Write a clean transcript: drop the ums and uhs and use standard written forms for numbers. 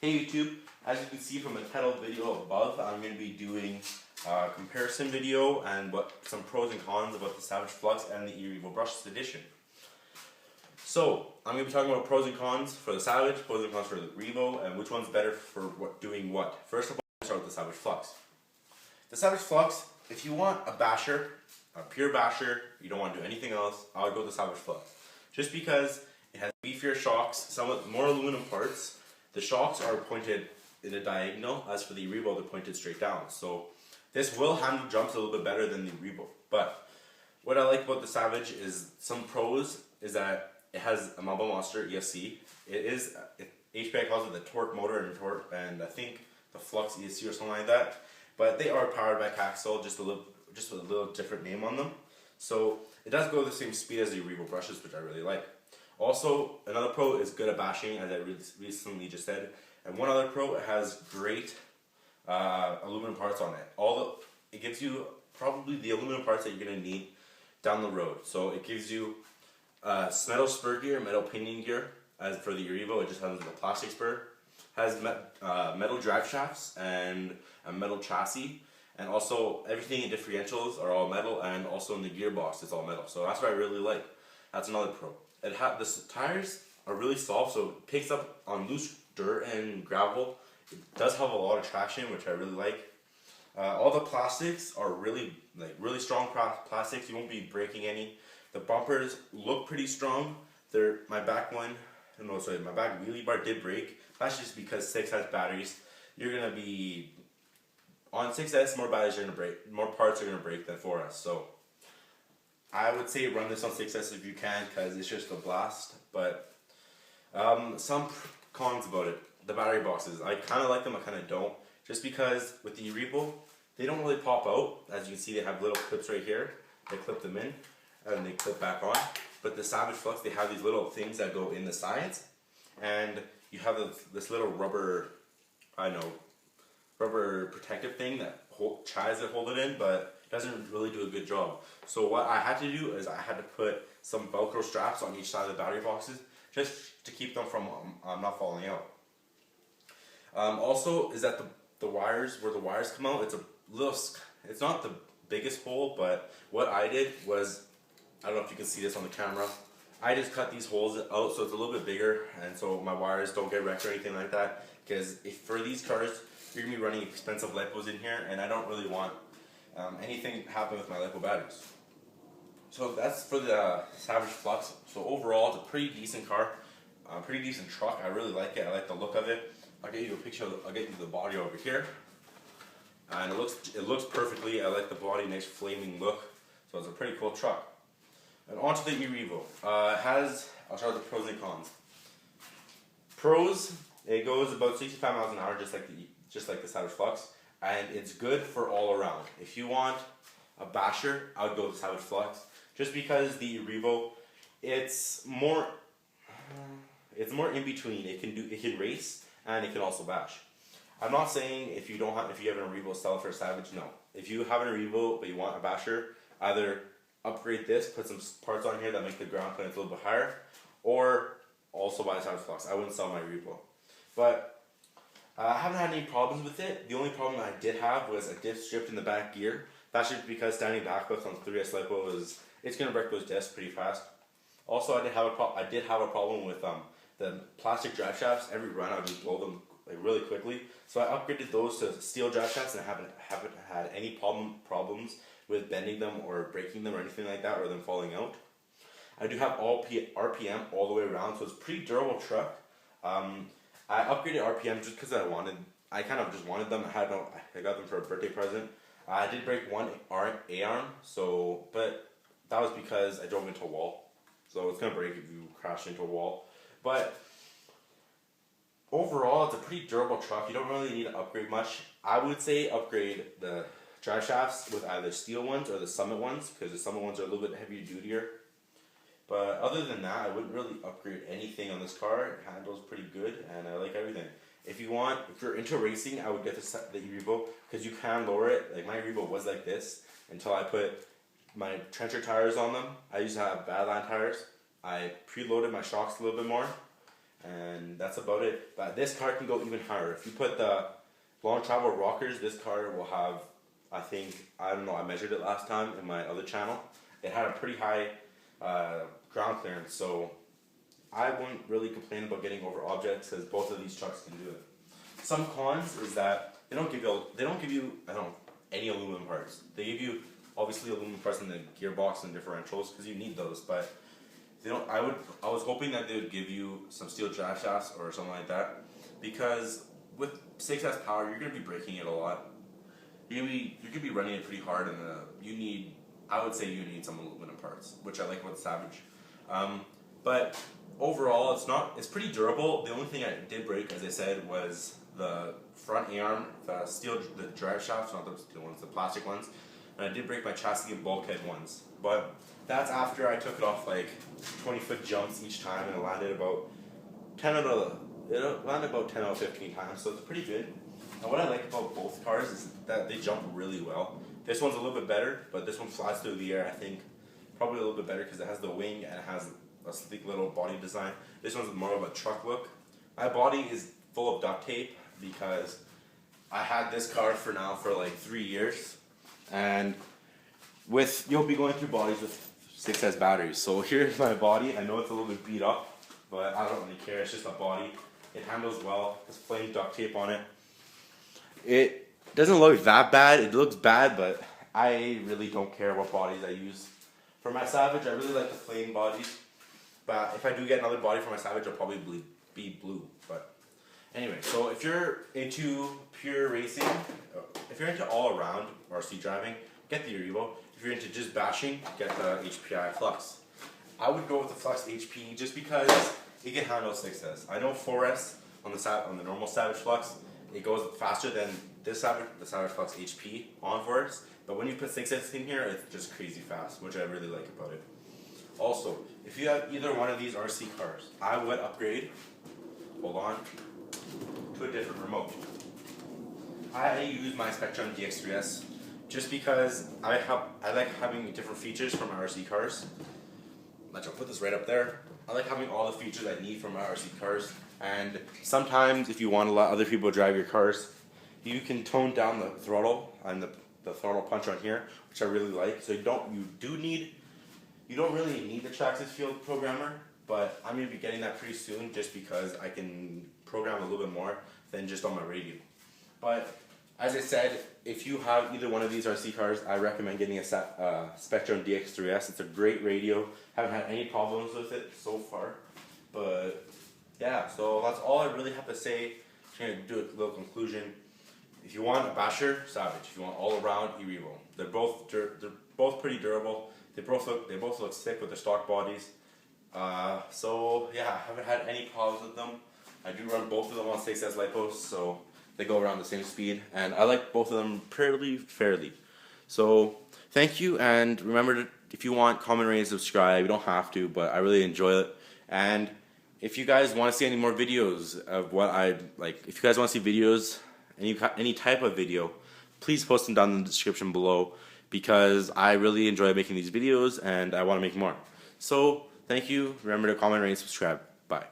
Hey YouTube, as you can see from the title video above, I'm going to be doing a comparison video and some pros and cons about the Savage FLux and the Revo Brushless edition. So, I'm going to be talking about pros and cons for the Savage, pros and cons for the Revo, and which one's better for doing what. First of all, let's start with the Savage FLux. The Savage FLux, if you want a basher, a pure basher, you don't want to do anything else, I would go with the Savage FLux. Just because it has beefier shocks, somewhat more aluminum parts. The shocks are pointed in a diagonal, as for the Revo they're pointed straight down. So this will handle jumps a little bit better than the Revo. But what I like about the Savage is some pros is that it has a Marble Monster ESC. HPI calls it the torque motor and I think the Flux ESC or something like that. But they are powered by Traxxas, just with a little different name on them. So it does go the same speed as the Revo brushes, which I really like. Also, another pro is good at bashing, as I recently just said. And one other pro, it has great aluminum parts on it. It gives you probably the aluminum parts that you're going to need down the road. So it gives you metal spur gear, metal pinion gear. As for the Revo, it just has the plastic spur. Has metal drive shafts and a metal chassis. And also, everything in differentials are all metal, and also in the gearbox, it's all metal. So that's what I really like. That's another pro. The tires are really soft, so it picks up on loose dirt and gravel. It does have a lot of traction, which I really like. All the plastics are really strong plastics. You won't be breaking any. The bumpers look pretty strong. My back wheelie bar did break. That's just because 6 has batteries. You're gonna be on 6S. More batteries are gonna break. More parts are gonna break than 4S. So I would say run this on 6S if you can, because it's just a blast. But some cons about it. The battery boxes. I kind of like them, I kind of don't. Just because with the Revo, they don't really pop out. As you can see, they have little clips right here. They clip them in and they clip back on. But the Savage FLux, they have these little things that go in the sides. And you have this little rubber protective thing that tries to hold it in, but doesn't really do a good job. So what I had to do is I had to put some Velcro straps on each side of the battery boxes just to keep them from not falling out. Also is that the wires, where the wires come out, it's not the biggest hole, but what I did was, I don't know if you can see this on the camera, I just cut these holes out so it's a little bit bigger, and so my wires don't get wrecked or anything like that, because for these cars, you're going to be running expensive LiPos in here, and I don't really want anything happen with my LiPo batteries. So that's for the Savage FLux. So overall, it's a pretty decent car, pretty decent truck. I really like it. I like the look of it. I'll get you a picture. I'll get you the body over here, and it looks perfectly. I like the body, nice flaming look. So it's a pretty cool truck. And on to the Revo. I'll start with the pros and cons. Pros: it goes about 65 miles an hour, just like the Savage FLux. And it's good for all around. If you want a basher, I would go with the Savage FLux, just because the Revo, it's more in between. It can race and it can also bash. I'm not saying if you have a Revo, sell it for a Savage. No. If you have a Revo but you want a basher, either upgrade this, put some parts on here that make the ground clearance a little bit higher, or also buy a Savage FLux. I wouldn't sell my Revo, but I haven't had any problems with it. The only problem I did have was a diff stripped in the back gear. That's just because standing backwards on 3S LiPo it's going to break those discs pretty fast. Also, I did have a problem with the plastic drive shafts. Every run I would just blow them really quickly. So I upgraded those to steel drive shafts, and I haven't had any problems with bending them or breaking them or anything like that, or them falling out. I do have all RPM all the way around, so it's a pretty durable truck. I upgraded RPM just because I kind of just wanted them. I got them for a birthday present. I did break one A-arm, but that was because I drove into a wall. So it's going to break if you crash into a wall. But overall, it's a pretty durable truck. You don't really need to upgrade much. I would say upgrade the drive shafts with either steel ones or the Summit ones, because the Summit ones are a little bit heavier dudier. But other than that, I wouldn't really upgrade anything on this car. It handles pretty good, and I like everything. If you're into racing, I would get the Revo, because you can lower it. Like, my Revo was like this until I put my trencher tires on them. I used to have Badland tires. I preloaded my shocks a little bit more, and that's about it. But this car can go even higher. If you put the long travel rockers, this car will have, I don't know, I measured it last time in my other channel. It had a pretty high ground clearance, so I wouldn't really complain about getting over objects because both of these trucks can do it. Some cons is that they don't give you I don't know, any aluminum parts. They give you obviously aluminum parts in the gearbox and differentials because you need those, but they don't. I was hoping that they would give you some steel drive shafts or something like that, because with 6S power you're gonna be braking it a lot. You're gonna be running it pretty hard, and I would say you need some aluminum parts, which I like about the Savage. But overall, it's pretty durable. The only thing I did break, as I said, was the front A-arm, the drive shafts, not the steel ones, the plastic ones. And I did break my chassis and bulkhead once. But that's after I took it off like 20-foot jumps each time, and it landed about 10 out of 15 times, so it's pretty good. And what I like about both cars is that they jump really well. This one's a little bit better, but this one flies through the air, I think, probably a little bit better because it has the wing and it has a sleek little body design. This one's more of a truck look. My body is full of duct tape because I had this car for like 3 years, and you'll be going through bodies with 6S batteries. So here's my body. I know it's a little bit beat up, but I don't really care. It's just a body. It handles well. There's plain duct tape on it. It doesn't look that bad. It looks bad, but I really don't care what bodies I use. For my Savage, I really like the plain bodies. But if I do get another body for my Savage, it'll probably be blue. But anyway, so if you're into pure racing, if you're into all-around RC driving, get the Revo. If you're into just bashing, get the HPI Flux. I would go with the Flux HP just because it can handle 6S. I know 4S on the normal Savage Flux, it goes faster than the Savage Flux HP on 4S. But when you put 6S in here, it's just crazy fast, which I really like about it. Also, if you have either one of these RC cars, I would upgrade, hold on, to a different remote. I use my Spectrum DX3S just because I like having different features from my RC cars. I'll put this right up there. I like having all the features I need from my RC cars, and sometimes if you want to let other people drive your cars, you can tone down the throttle and the throttle punch on here, which I really like. So you don't really need the Traxxas Field Programmer, but I'm going to be getting that pretty soon just because I can program a little bit more than just on my radio. But as I said, if you have either one of these RC cars, I recommend getting a Spectrum DX3S. It's a great radio. Haven't had any problems with it so far. But yeah, so that's all I really have to say. I'm going to do a little conclusion. If you want a basher, Savage. If you want all around, Revo. They're both pretty durable. They both look sick with their stock bodies. So yeah, I haven't had any problems with them. I do run both of them on 6S lipos, so they go around the same speed, and I like both of them fairly. So thank you, and remember to, if you want, comment, rate, and subscribe. You don't have to, but I really enjoy it. And if you guys want to see any more videos of what I like, if you guys want to see videos, any type of video, please post them down in the description below, because I really enjoy making these videos and I want to make more. So thank you. Remember to comment, rate, and subscribe. Bye.